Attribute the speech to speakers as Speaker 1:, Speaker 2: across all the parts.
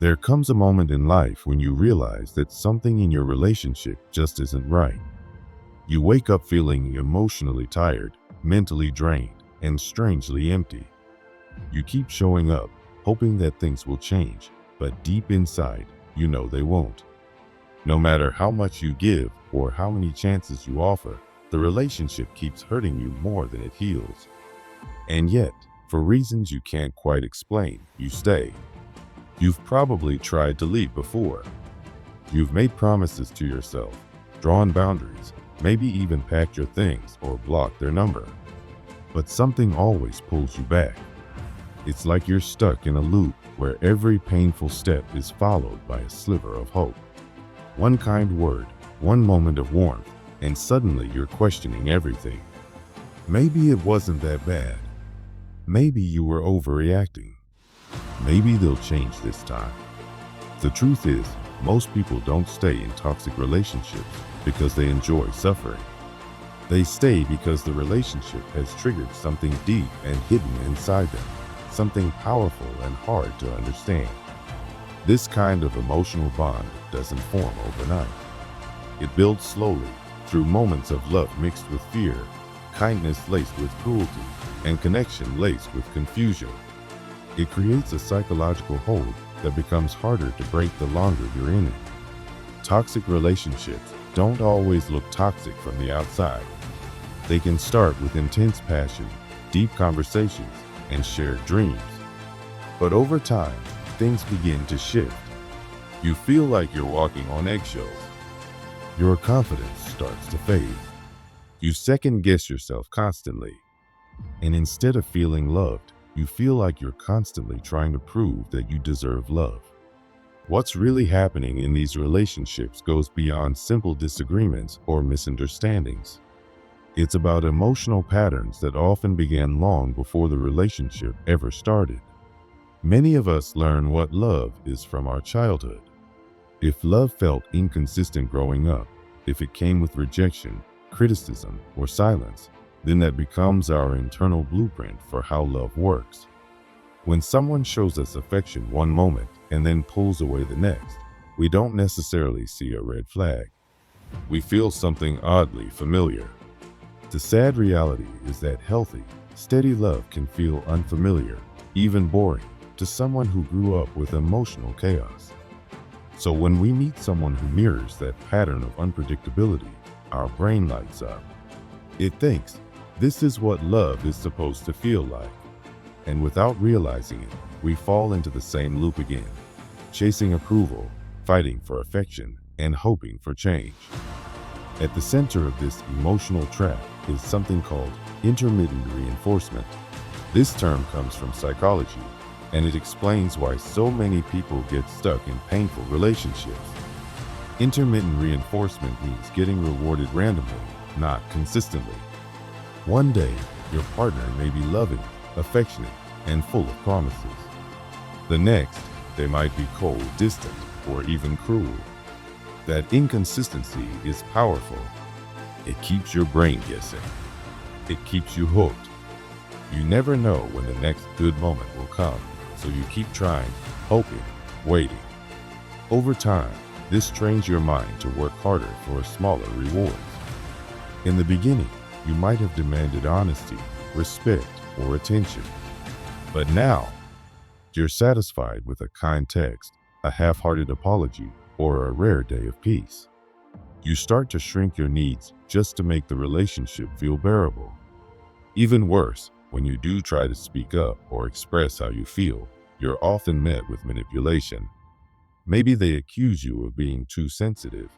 Speaker 1: There comes a moment in life when you realize that something in your relationship just isn't right. You wake up feeling emotionally tired, mentally drained, and strangely empty. You keep showing up, hoping that things will change, but deep inside, you know they won't. No matter how much you give or how many chances you offer, the relationship keeps hurting you more than it heals. And yet, for reasons you can't quite explain, you stay. You've probably tried to leave before. You've made promises to yourself, drawn boundaries, maybe even packed your things or blocked their number. But something always pulls you back. It's like you're stuck in a loop where every painful step is followed by a sliver of hope. One kind word, one moment of warmth, and suddenly you're questioning everything. Maybe it wasn't that bad. Maybe you were overreacting. Maybe they'll change this time. The truth is, most people don't stay in toxic relationships because they enjoy suffering. They stay because the relationship has triggered something deep and hidden inside them, something powerful and hard to understand. This kind of emotional bond doesn't form overnight. It builds slowly through moments of love mixed with fear, kindness laced with cruelty, and connection laced with confusion. It creates a psychological hold that becomes harder to break the longer you're in it. Toxic relationships don't always look toxic from the outside. They can start with intense passion, deep conversations, and shared dreams. But over time, things begin to shift. You feel like you're walking on eggshells. Your confidence starts to fade. You second guess yourself constantly. And instead of feeling loved, you feel like you're constantly trying to prove that you deserve love. What's really happening in these relationships goes beyond simple disagreements or misunderstandings. It's about emotional patterns that often began long before the relationship ever started. Many of us learn what love is from our childhood. If love felt inconsistent growing up, if it came with rejection, criticism, or silence, then that becomes our internal blueprint for how love works. When someone shows us affection one moment and then pulls away the next, we don't necessarily see a red flag. We feel something oddly familiar. The sad reality is that healthy, steady love can feel unfamiliar, even boring, to someone who grew up with emotional chaos. So when we meet someone who mirrors that pattern of unpredictability, our brain lights up. It thinks, this is what love is supposed to feel like. And without realizing it, we fall into the same loop again, chasing approval, fighting for affection, and hoping for change. At the center of this emotional trap is something called intermittent reinforcement. This term comes from psychology, and it explains why so many people get stuck in painful relationships. Intermittent reinforcement means getting rewarded randomly, not consistently. One day, your partner may be loving, affectionate, and full of promises. The next, they might be cold, distant, or even cruel. That inconsistency is powerful. It keeps your brain guessing. It keeps you hooked. You never know when the next good moment will come, so you keep trying, hoping, waiting. Over time, this trains your mind to work harder for smaller rewards. In the beginning, you might have demanded honesty, respect, or attention. But now, you're satisfied with a kind text, a half-hearted apology, or a rare day of peace. You start to shrink your needs just to make the relationship feel bearable. Even worse, when you do try to speak up or express how you feel, you're often met with manipulation. Maybe they accuse you of being too sensitive.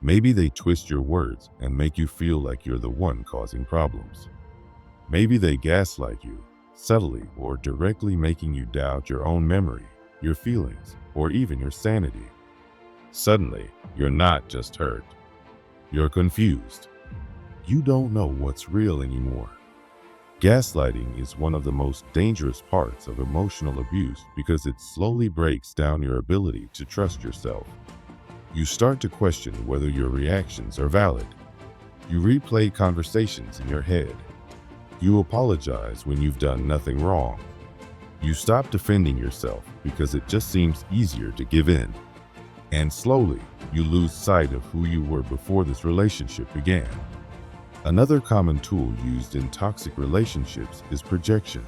Speaker 1: Maybe they twist your words and make you feel like you're the one causing problems. Maybe they gaslight you, subtly or directly making you doubt your own memory, your feelings, or even your sanity. Suddenly, you're not just hurt. You're confused. You don't know what's real anymore. Gaslighting is one of the most dangerous parts of emotional abuse because it slowly breaks down your ability to trust yourself. You start to question whether your reactions are valid. You replay conversations in your head. You apologize when you've done nothing wrong. You stop defending yourself because it just seems easier to give in. And slowly, you lose sight of who you were before this relationship began. Another common tool used in toxic relationships is projection.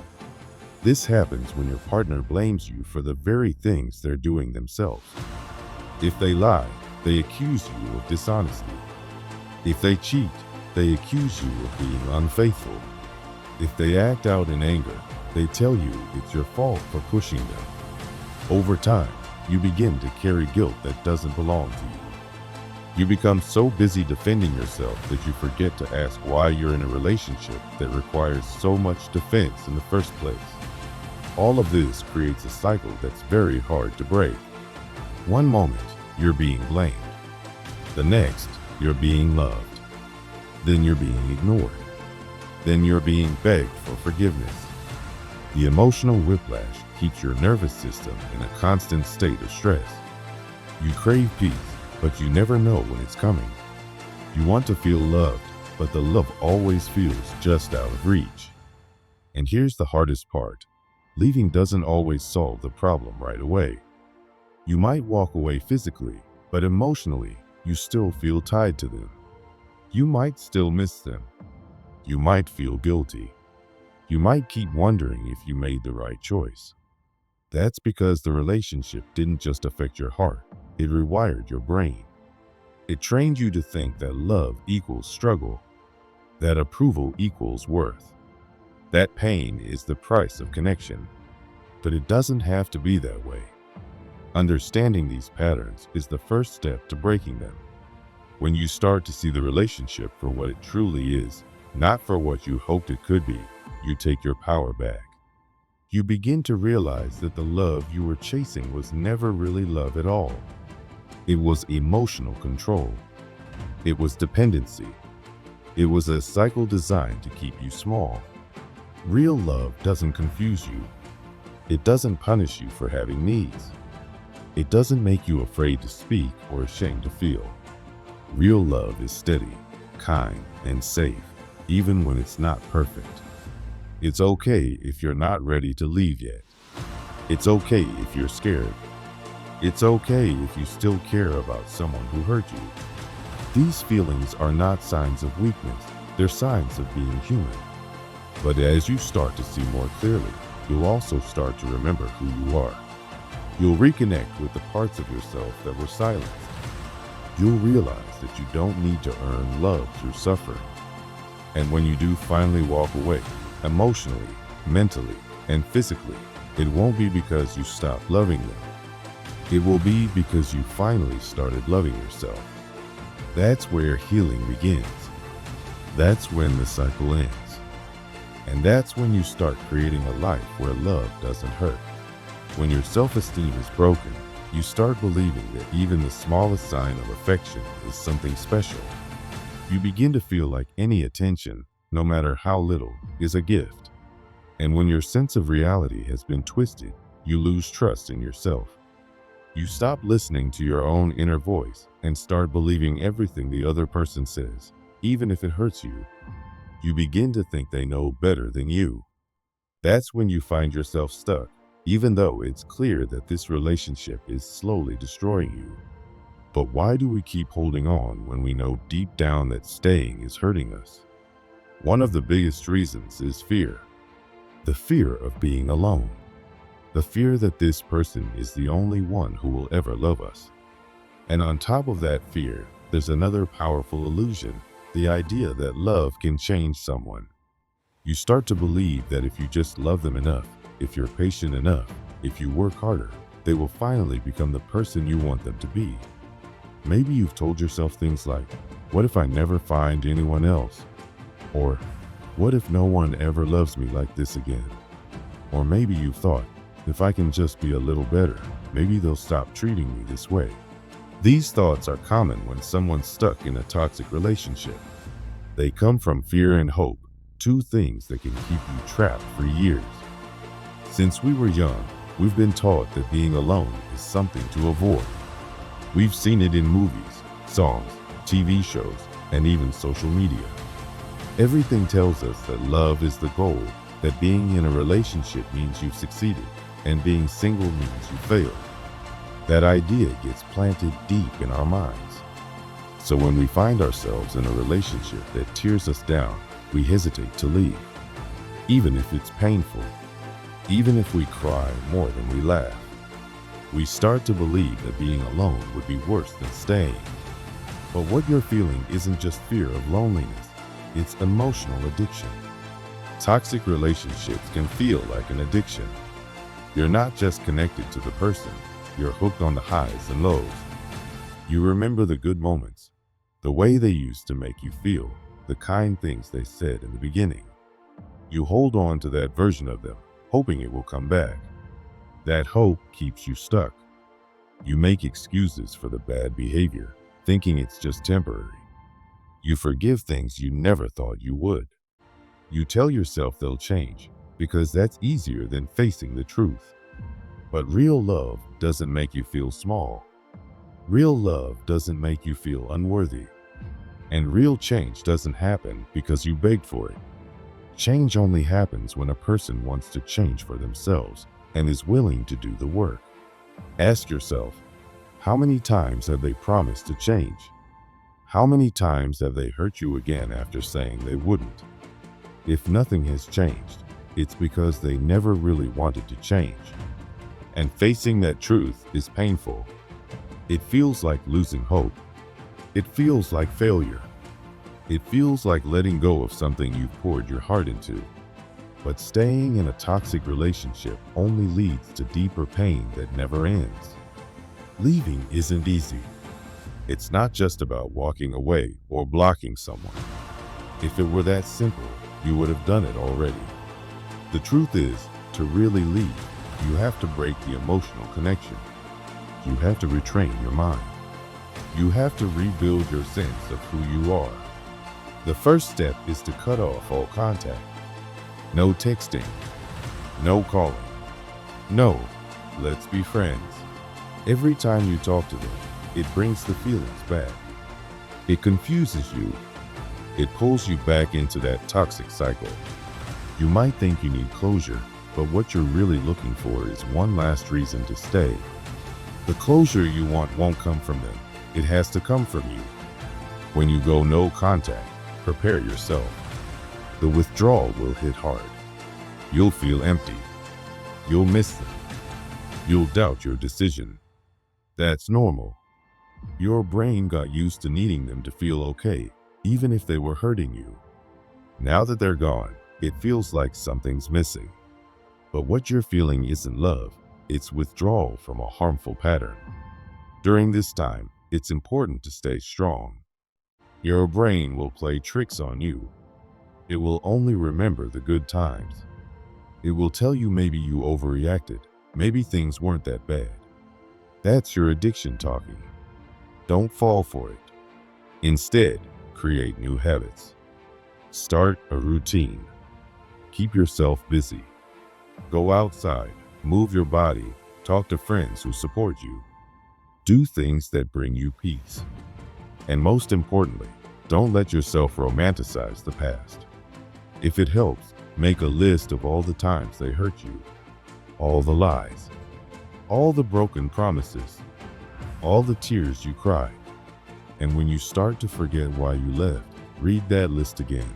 Speaker 1: This happens when your partner blames you for the very things they're doing themselves. If they lie, they accuse you of dishonesty. If they cheat, they accuse you of being unfaithful. If they act out in anger, they tell you it's your fault for pushing them. Over time, you begin to carry guilt that doesn't belong to you. You become so busy defending yourself that you forget to ask why you're in a relationship that requires so much defense in the first place. All of this creates a cycle that's very hard to break. One moment, you're being blamed. The next, you're being loved. Then you're being ignored. Then you're being begged for forgiveness. The emotional whiplash keeps your nervous system in a constant state of stress. You crave peace, but you never know when it's coming. You want to feel loved, but the love always feels just out of reach. And here's the hardest part. Leaving doesn't always solve the problem right away. You might walk away physically, but emotionally, you still feel tied to them. You might still miss them. You might feel guilty. You might keep wondering if you made the right choice. That's because the relationship didn't just affect your heart, it rewired your brain. It trained you to think that love equals struggle, that approval equals worth, that pain is the price of connection. But it doesn't have to be that way. Understanding these patterns is the first step to breaking them. When you start to see the relationship for what it truly is, not for what you hoped it could be, you take your power back. You begin to realize that the love you were chasing was never really love at all. It was emotional control. It was dependency. It was a cycle designed to keep you small. Real love doesn't confuse you. It doesn't punish you for having needs. It doesn't make you afraid to speak or ashamed to feel. Real love is steady, kind, and safe, even when it's not perfect. It's okay if you're not ready to leave yet. It's okay if you're scared. It's okay if you still care about someone who hurt you. These feelings are not signs of weakness, they're signs of being human. But as you start to see more clearly, you'll also start to remember who you are. You'll reconnect with the parts of yourself that were silenced. You'll realize that you don't need to earn love through suffering. And when you do finally walk away, emotionally, mentally, and physically, it won't be because you stopped loving them. It will be because you finally started loving yourself. That's where healing begins. That's when the cycle ends. And that's when you start creating a life where love doesn't hurt. When your self-esteem is broken, you start believing that even the smallest sign of affection is something special. You begin to feel like any attention, no matter how little, is a gift. And when your sense of reality has been twisted, you lose trust in yourself. You stop listening to your own inner voice and start believing everything the other person says, even if it hurts you. You begin to think they know better than you. That's when you find yourself stuck, even though it's clear that this relationship is slowly destroying you. But why do we keep holding on when we know deep down that staying is hurting us? One of the biggest reasons is fear. The fear of being alone. The fear that this person is the only one who will ever love us. And on top of that fear, there's another powerful illusion, the idea that love can change someone. You start to believe that if you just love them enough, if you're patient enough, if you work harder, they will finally become the person you want them to be. Maybe you've told yourself things like, what if I never find anyone else? Or, what if no one ever loves me like this again? Or maybe you've thought, if I can just be a little better, maybe they'll stop treating me this way. These thoughts are common when someone's stuck in a toxic relationship. They come from fear and hope, two things that can keep you trapped for years. Since we were young, we've been taught that being alone is something to avoid. We've seen it in movies, songs, TV shows, and even social media. Everything tells us that love is the goal, that being in a relationship means you've succeeded and being single means you failed. That idea gets planted deep in our minds. So when we find ourselves in a relationship that tears us down, we hesitate to leave, even if it's painful, even if we cry more than we laugh. We start to believe that being alone would be worse than staying. But what you're feeling isn't just fear of loneliness, it's emotional addiction. Toxic relationships can feel like an addiction. You're not just connected to the person, you're hooked on the highs and lows. You remember the good moments, the way they used to make you feel, the kind things they said in the beginning. You hold on to that version of them, hoping it will come back. That hope keeps you stuck. You make excuses for the bad behavior, thinking it's just temporary. You forgive things you never thought you would. You tell yourself they'll change because that's easier than facing the truth. But real love doesn't make you feel small. Real love doesn't make you feel unworthy. And real change doesn't happen because you begged for it. Change only happens when a person wants to change for themselves and is willing to do the work. Ask yourself, how many times have they promised to change? How many times have they hurt you again after saying they wouldn't? If nothing has changed, it's because they never really wanted to change. And facing that truth is painful. It feels like losing hope. It feels like failure. It feels like letting go of something you've poured your heart into. But staying in a toxic relationship only leads to deeper pain that never ends. Leaving isn't easy. It's not just about walking away or blocking someone. If it were that simple, you would have done it already. The truth is, to really leave, you have to break the emotional connection. You have to retrain your mind. You have to rebuild your sense of who you are. The first step is to cut off all contact. No texting. No calling. No, let's be friends. Every time you talk to them, it brings the feelings back. It confuses you. It pulls you back into that toxic cycle. You might think you need closure, but what you're really looking for is one last reason to stay. The closure you want won't come from them. It has to come from you. When you go no contact, prepare yourself. The withdrawal will hit hard. You'll feel empty. You'll miss them. You'll doubt your decision. That's normal. Your brain got used to needing them to feel okay, even if they were hurting you. Now that they're gone, it feels like something's missing. But what you're feeling isn't love, it's withdrawal from a harmful pattern. During this time, it's important to stay strong. Your brain will play tricks on you. It will only remember the good times. It will tell you maybe you overreacted, maybe things weren't that bad. That's your addiction talking. Don't fall for it. Instead, create new habits. Start a routine. Keep yourself busy. Go outside, move your body, talk to friends who support you. Do things that bring you peace. And most importantly, don't let yourself romanticize the past. If it helps, make a list of all the times they hurt you, all the lies, all the broken promises, all the tears you cried. And when you start to forget why you left, read that list again.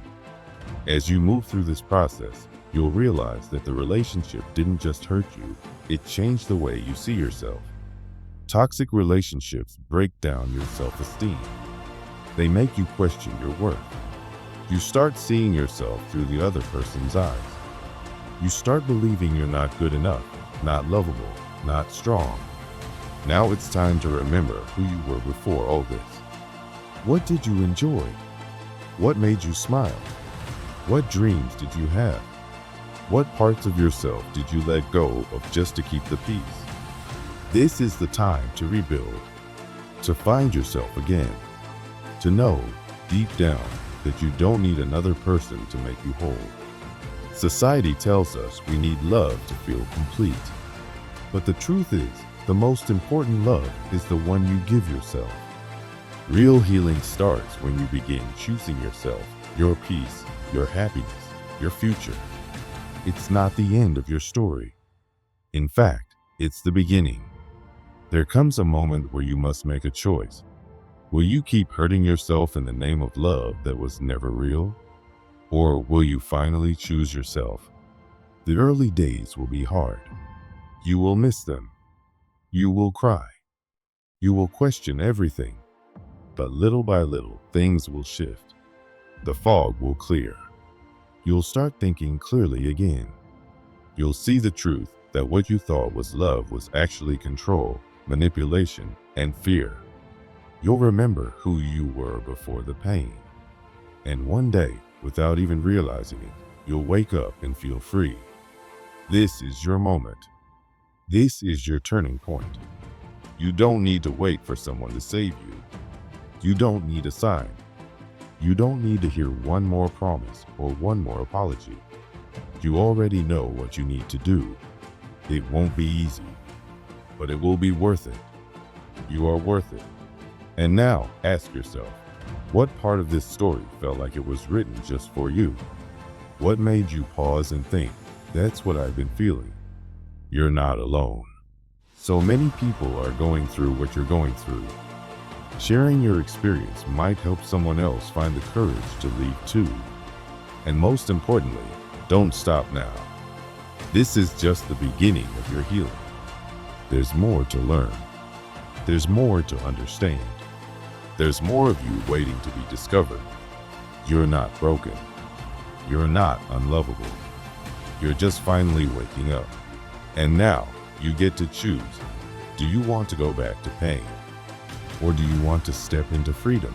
Speaker 1: As you move through this process, you'll realize that the relationship didn't just hurt you, it changed the way you see yourself. Toxic relationships break down your self-esteem. They make you question your worth. You start seeing yourself through the other person's eyes. You start believing you're not good enough, not lovable, not strong. Now it's time to remember who you were before all this. What did you enjoy? What made you smile? What dreams did you have? What parts of yourself did you let go of just to keep the peace? This is the time to rebuild, to find yourself again, to know deep down that you don't need another person to make you whole. Society tells us we need love to feel complete. But the truth is, the most important love is the one you give yourself. Real healing starts when you begin choosing yourself, your peace, your happiness, your future. it's not the end of your story. In fact, it's the beginning. There comes a moment where you must make a choice. Will you keep hurting yourself in the name of love that was never real? Or will you finally choose yourself? The early days will be hard. You will miss them. You will cry. You will question everything. But little by little, things will shift. The fog will clear. You'll start thinking clearly again. You'll see the truth that what you thought was love was actually control, manipulation, and fear. You'll remember who you were before the pain. And one day, without even realizing it, you'll wake up and feel free. This is your moment. This is your turning point. You don't need to wait for someone to save you. You don't need a sign. You don't need to hear one more promise or one more apology. You already know what you need to do. It won't be easy, but it will be worth it. You are worth it. And now ask yourself, what part of this story felt like it was written just for you? What made you pause and think, that's what I've been feeling? You're not alone. So many people are going through what you're going through. Sharing your experience might help someone else find the courage to leave too. And most importantly, don't stop now. This is just the beginning of your healing. There's more to learn. There's more to understand. There's more of you waiting to be discovered. You're not broken. You're not unlovable. You're just finally waking up. And now you get to choose. Do you want to go back to pain? Or do you want to step into freedom?